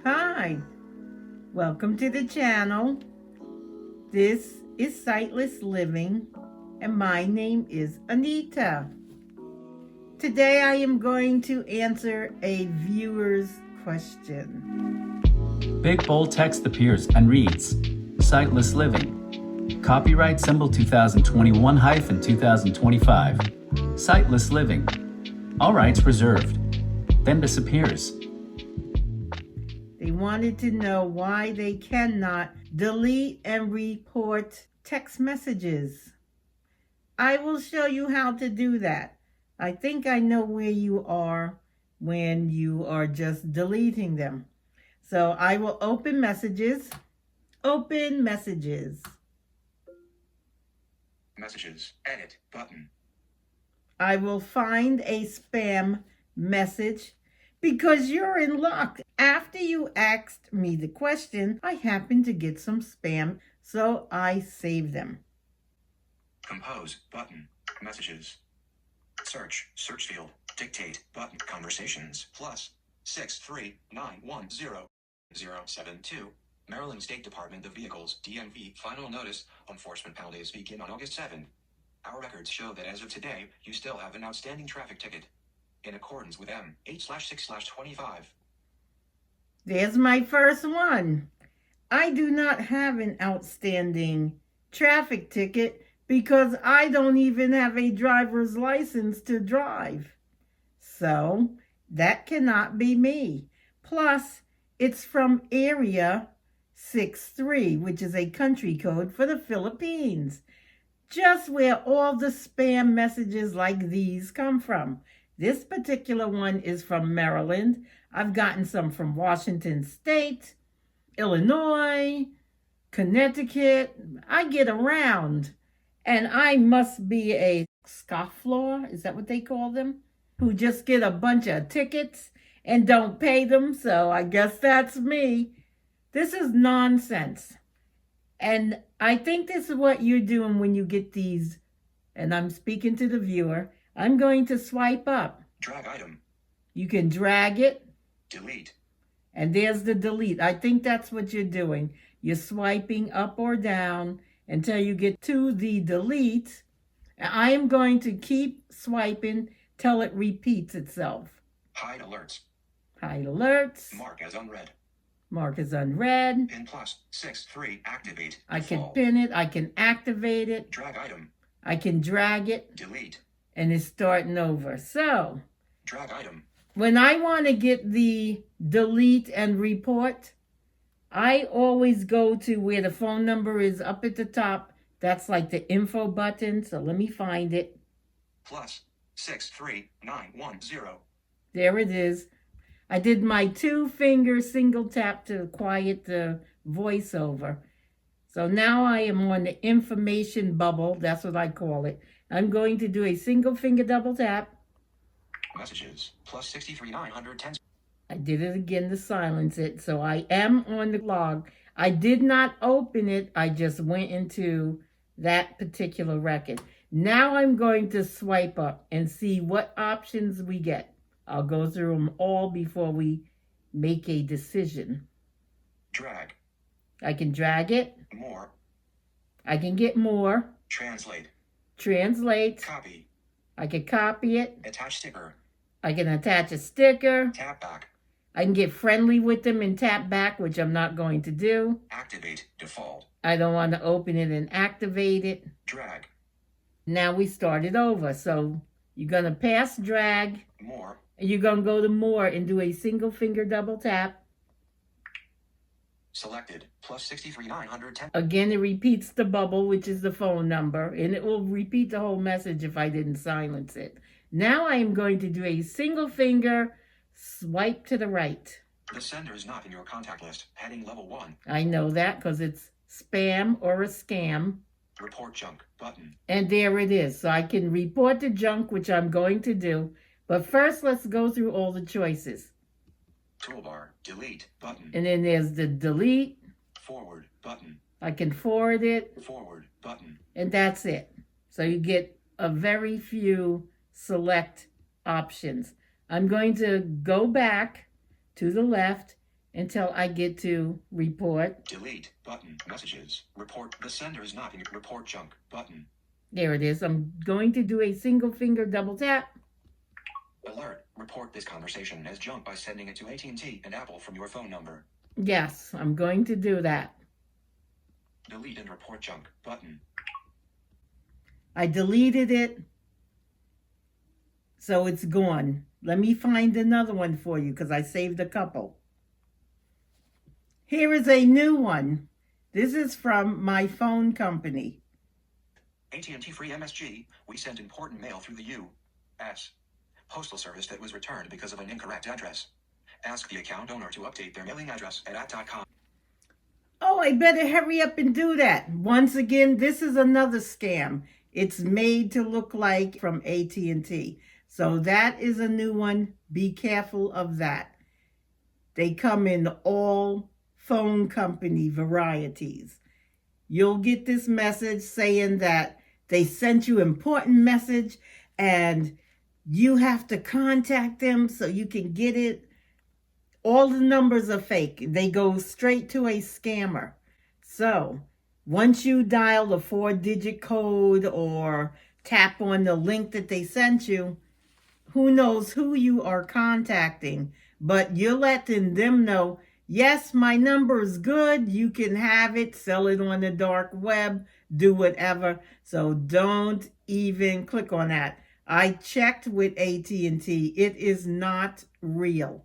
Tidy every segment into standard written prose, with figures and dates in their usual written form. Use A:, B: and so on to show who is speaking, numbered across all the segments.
A: Hi, welcome to the channel. This is Sightless Living, and my name is Anita. Today I am going to answer a viewer's question.
B: Big bold text appears and reads, Sightless Living. Copyright symbol 2021-2025. Sightless Living. All rights reserved. Then disappears.
A: They wanted to know why they cannot delete and report text messages. I will show you how to do that. I think I know where you are when you are just deleting them. So I will open messages. Open messages.
C: Messages. Edit button.
A: I will find a spam message because you're in luck. After you asked me the question, I happened to get some spam, so I saved them.
C: Compose button. Messages. Search field. Dictate button. Conversations +63910-072. Maryland State Department of Vehicles DMV final notice. Enforcement penalties begin on August 7th. Our records show that as of today, you still have an outstanding traffic ticket. In accordance with M8/6/25.
A: There's my first one. I do not have an outstanding traffic ticket because I don't even have a driver's license to drive. So that cannot be me. Plus, it's from area 63, which is a country code for the Philippines, just where all the spam messages like these come from. This particular one is from Maryland. I've gotten some from Washington State, Illinois, Connecticut. I get around, and I must be a scofflaw, is that what they call them? Who just get a bunch of tickets and don't pay them, so I guess that's me. This is nonsense. And I think this is what you're doing when you get these, and I'm speaking to the viewer. I'm going to swipe up.
C: Drag item.
A: You can drag it.
C: Delete.
A: And there's the delete. I think that's what you're doing. You're swiping up or down until you get to the delete. I am going to keep swiping till it repeats itself.
C: Hide alerts.
A: Hide alerts.
C: Mark as unread.
A: Mark as unread.
C: Pin +63. Activate.
A: I can
C: Default.
A: pin it. I can activate it.
C: Drag item.
A: I can drag it.
C: Delete.
A: And it's starting over. So
C: Drag item.
A: when I want to get the delete and report, I always go to where the phone number is up at the top. That's like the info button. So let me find it.
C: +63910.
A: There it is. I did my 2-finger single tap to quiet the voiceover. So now I am on the information bubble. That's what I call it. I'm going to do a single finger double tap.
C: Messages +63910.
A: I did it again to silence it. So I am on the log. I did not open it. I just went into that particular record. Now I'm going to swipe up and see what options we get. I'll go through them all before we make a decision.
C: Drag.
A: I can drag it.
C: More.
A: I can get more.
C: Translate.
A: Translate.
C: Copy.
A: I can copy it.
C: Attach sticker.
A: I can attach a sticker.
C: Tap back.
A: I can get friendly with them and tap back, which I'm not going to do.
C: Activate. Default.
A: I don't want to open it and activate it.
C: Drag.
A: Now we start it over. So you're going to pass drag.
C: More.
A: And you're going to go to more and do a single finger double tap.
C: Selected. +63910.
A: Again, it repeats the bubble, which is the phone number, and it will repeat the whole message if I didn't silence it. Now I am going to do a single finger swipe to the right.
C: The sender is not in your contact list. Heading level 1.
A: I know that because it's spam or a scam.
C: Report junk button.
A: And there it is. So I can report the junk, which I'm going to do. But first, let's go through all the choices.
C: Toolbar. Delete button.
A: And then there's the delete.
C: Forward button.
A: I can forward it.
C: Forward button.
A: And that's it. So you get a very few select options. I'm going to go back to the left until I get to report.
C: Delete button. Messages. Report. The sender is not in report junk button.
A: There it is. I'm going to do a single finger double tap.
C: Alert. Report this conversation as junk by sending it to AT&T and Apple from your phone number.
A: Yes, I'm going to do that.
C: Delete and report junk button.
A: I deleted it, so it's gone. Let me find another one for you because I saved a couple. Here is a new one. This is from my phone company.
C: AT&T Free MSG. We sent important mail through the U.S. Postal Service that was returned because of an incorrect address. Ask the account owner to update their mailing address at at.com.
A: Oh, I better hurry up and do that. Once again, this is another scam. It's made to look like from AT&T. So that is a new one. Be careful of that. They come in all phone company varieties. You'll get this message saying that they sent you an important message and you have to contact them so you can get it. All the numbers are fake. They go straight to a scammer. So once you dial the 4-digit code or tap on the link that they sent you, who knows who you are contacting, but you're letting them know, yes, my number is good. You can have it, sell it on the dark web, do whatever. So don't even click on that. I checked with AT&T. It is not real.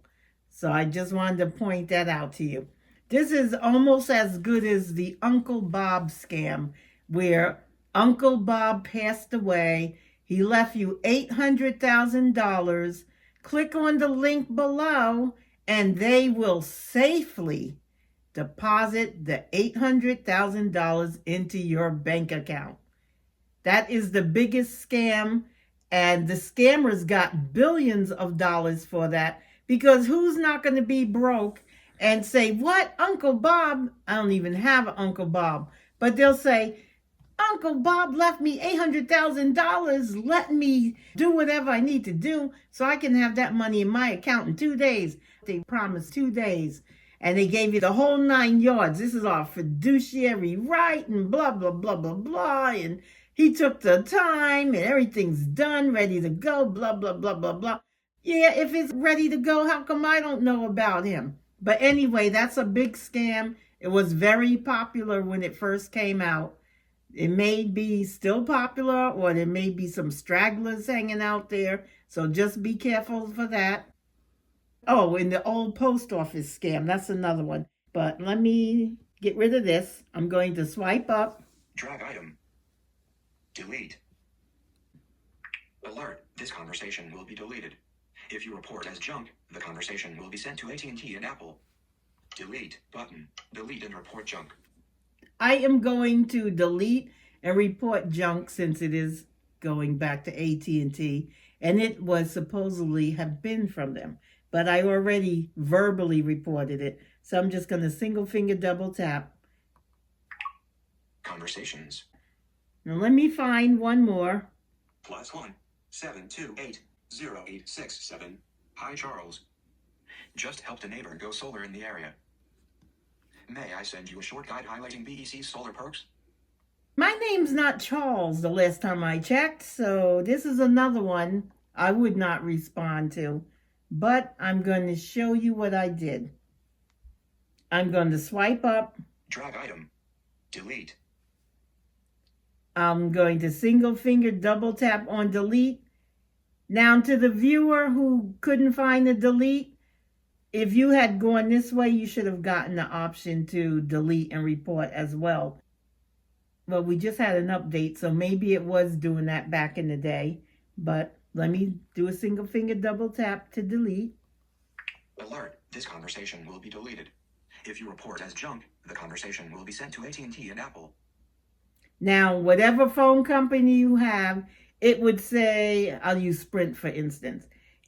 A: So I just wanted to point that out to you. This is almost as good as the Uncle Bob scam, where Uncle Bob passed away. He left you $800,000. Click on the link below and they will safely deposit the $800,000 into your bank account. That is the biggest scam, and the scammers got billions of dollars for that, because who's not going to be broke and say, what, Uncle Bob? I don't even have an Uncle Bob, but they'll say, Uncle Bob left me $800,000. Let me do whatever I need to do so I can have that money in my account in 2 days. They promised 2 days, and they gave you the whole 9 yards. This is our fiduciary right and blah, blah, blah, blah, blah. And he took the time and everything's done, ready to go, blah, blah, blah, blah, blah. Yeah, if it's ready to go, how come I don't know about him? But anyway, that's a big scam. It was very popular when it first came out. It may be still popular, or there may be some stragglers hanging out there. So just be careful for that. Oh, and the old post office scam. That's another one. But let me get rid of this. I'm going to swipe up.
C: Drag item. Delete. Alert. This conversation will be deleted. If you report as junk, the conversation will be sent to AT&T and Apple. Delete button. Delete and report junk.
A: I am going to delete and report junk since it is going back to AT&T, and it was supposedly have been from them. But I already verbally reported it, so I'm just going to single finger double tap.
C: Conversations.
A: Now let me find one more.
C: +1 728 0867. Hi Charles. Just helped a neighbor go solar in the area. May I send you a short guide highlighting BEC's solar perks?
A: My name's not Charles the last time I checked, so this is another one I would not respond to. But I'm going to show you what I did. I'm going to swipe up.
C: Drag item. Delete.
A: I'm going to single finger double tap on delete. Now to the viewer who couldn't find the delete, if you had gone this way, you should have gotten the option to delete and report as well. Well, we just had an update, so maybe it was doing that back in the day. But let me do a single finger double tap to delete.
C: Alert. This conversation will be deleted. If you report as junk, the conversation will be sent to AT&T and Apple.
A: Now, whatever phone company you have, it would say, I'll use Sprint for instance.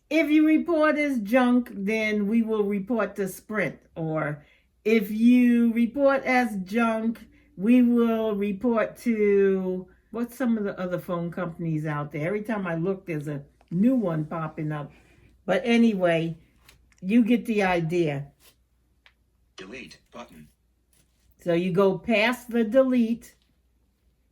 A: If you report as junk, then we will report to Sprint. Or if you report as junk, we will report to, what's some of the other phone companies out there? Every time I look, there's a new one popping up. But anyway, you get the idea.
C: Delete button.
A: So you go past the delete,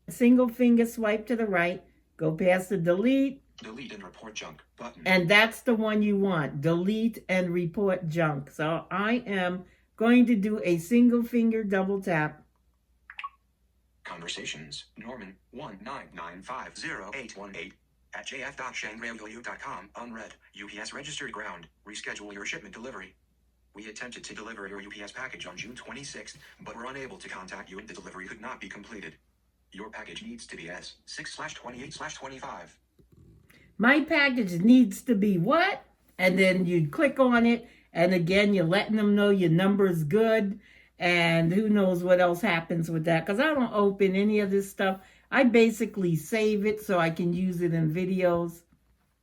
A: single finger swipe to the right, go past the delete.
C: Delete and report junk button.
A: And that's the one you want, delete and report junk. So I am going to do a single finger double tap.
C: Conversations, Norman, 199501818 at jf.shangreyu.com, unread, UPS registered ground, reschedule your shipment delivery. We attempted to deliver your UPS package on June 26th, but were unable to contact you and the delivery could not be completed. Your package needs to be S6/28/25.
A: My package needs to be what? And then you click on it, and again, you're letting them know your number is good, and who knows what else happens with that, because I don't open any of this stuff. I basically save it so I can use it in videos.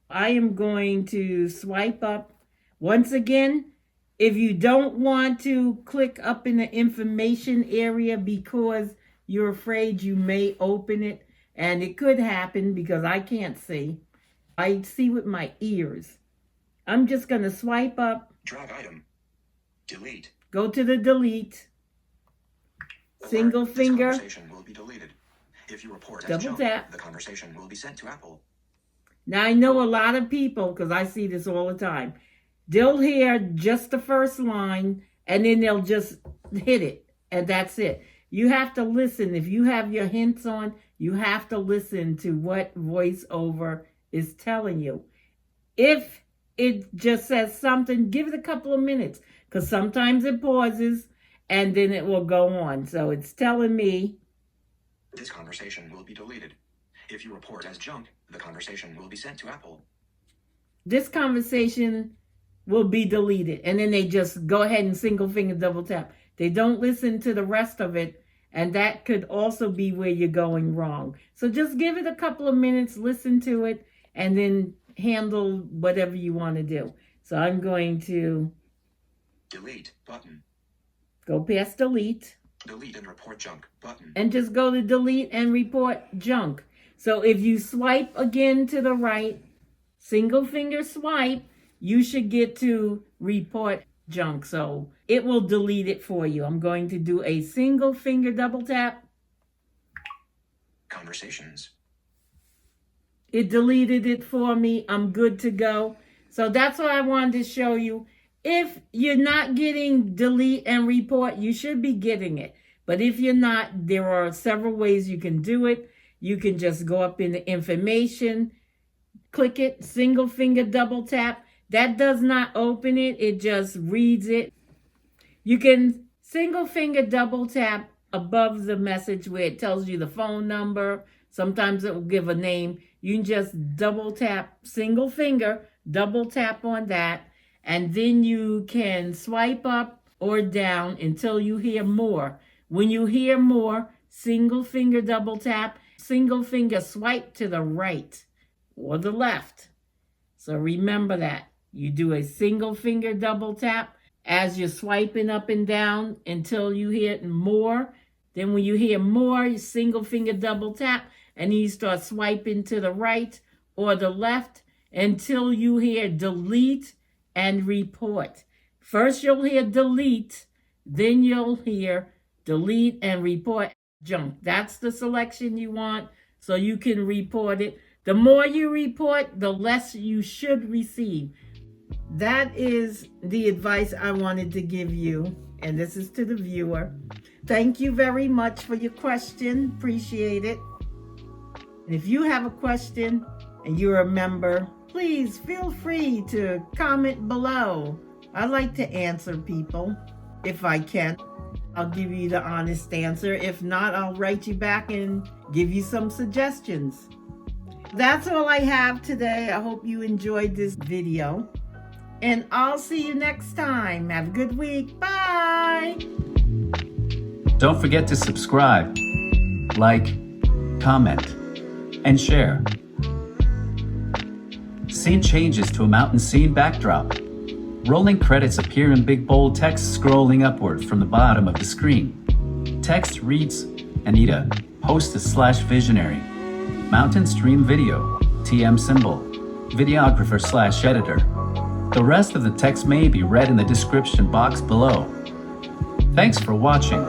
A: I am going to swipe up. Once again, if you don't want to click up in the information area because you're afraid you may open it, and it could happen because I can't see. I see with my ears. I'm just going to swipe up.
C: Drag item. Delete.
A: Go to the delete. Single finger.
C: This conversation will be deleted. If you report as
A: Double
C: junk,
A: tap.
C: the conversation will be sent to Apple.
A: Now I know a lot of people, because I see this all the time, they'll hear just the first line and then they'll just hit it and that's it. You have to listen. If you have your hints on, you have to listen to what VoiceOver is telling you. If it just says something, give it a couple of minutes, because sometimes it pauses and then it will go on. So it's telling me
C: this conversation will be deleted. If you report as junk, the conversation will be sent to Apple.
A: This conversation will be deleted. And then they just go ahead and single finger double tap. They don't listen to the rest of it. And that could also be where you're going wrong. So just give it a couple of minutes, listen to it, and then handle whatever you want to do. So I'm going to
C: delete button.
A: Go past delete.
C: Delete and report junk button.
A: And just go to delete and report junk. So if you swipe again to the right, single finger swipe, you should get to report junk. So it will delete it for you. I'm going to do a single finger double tap.
C: Conversations.
A: It deleted it for me. I'm good to go. So that's what I wanted to show you. If you're not getting delete and report, you should be getting it. But if you're not, there are several ways you can do it. You can just go up in the information, click it, single finger double tap. That does not open it. It just reads it. You can single finger double tap above the message where it tells you the phone number. Sometimes it will give a name. You can just double tap, single finger, double tap on that. And then you can swipe up or down until you hear more. When you hear more, single finger double tap, single finger swipe to the right or the left. So remember that. You do a single finger double tap as you're swiping up and down until you hear more. Then when you hear more, you single finger double tap, and then you start swiping to the right or the left until you hear delete and report. First you'll hear delete, then you'll hear delete and report junk. That's the selection you want so you can report it. The more you report, the less you should receive. That is the advice I wanted to give you, and this is to the viewer. Thank you very much for your question. Appreciate it. And if you have a question and you're a member, please feel free to comment below. I like to answer people if I can. I'll give you the honest answer. If not, I'll write you back and give you some suggestions. That's all I have today. I hope you enjoyed this video. And I'll see you next time. Have a good week. Bye.
B: Don't forget to subscribe, like, comment, and share. Scene changes to a mountain scene backdrop. Rolling credits appear in big bold text scrolling upward from the bottom of the screen. Text reads, Anita, hostess/visionary. Mountain stream video, TM symbol, videographer/editor. The rest of the text may be read in the description box below. Thanks for watching.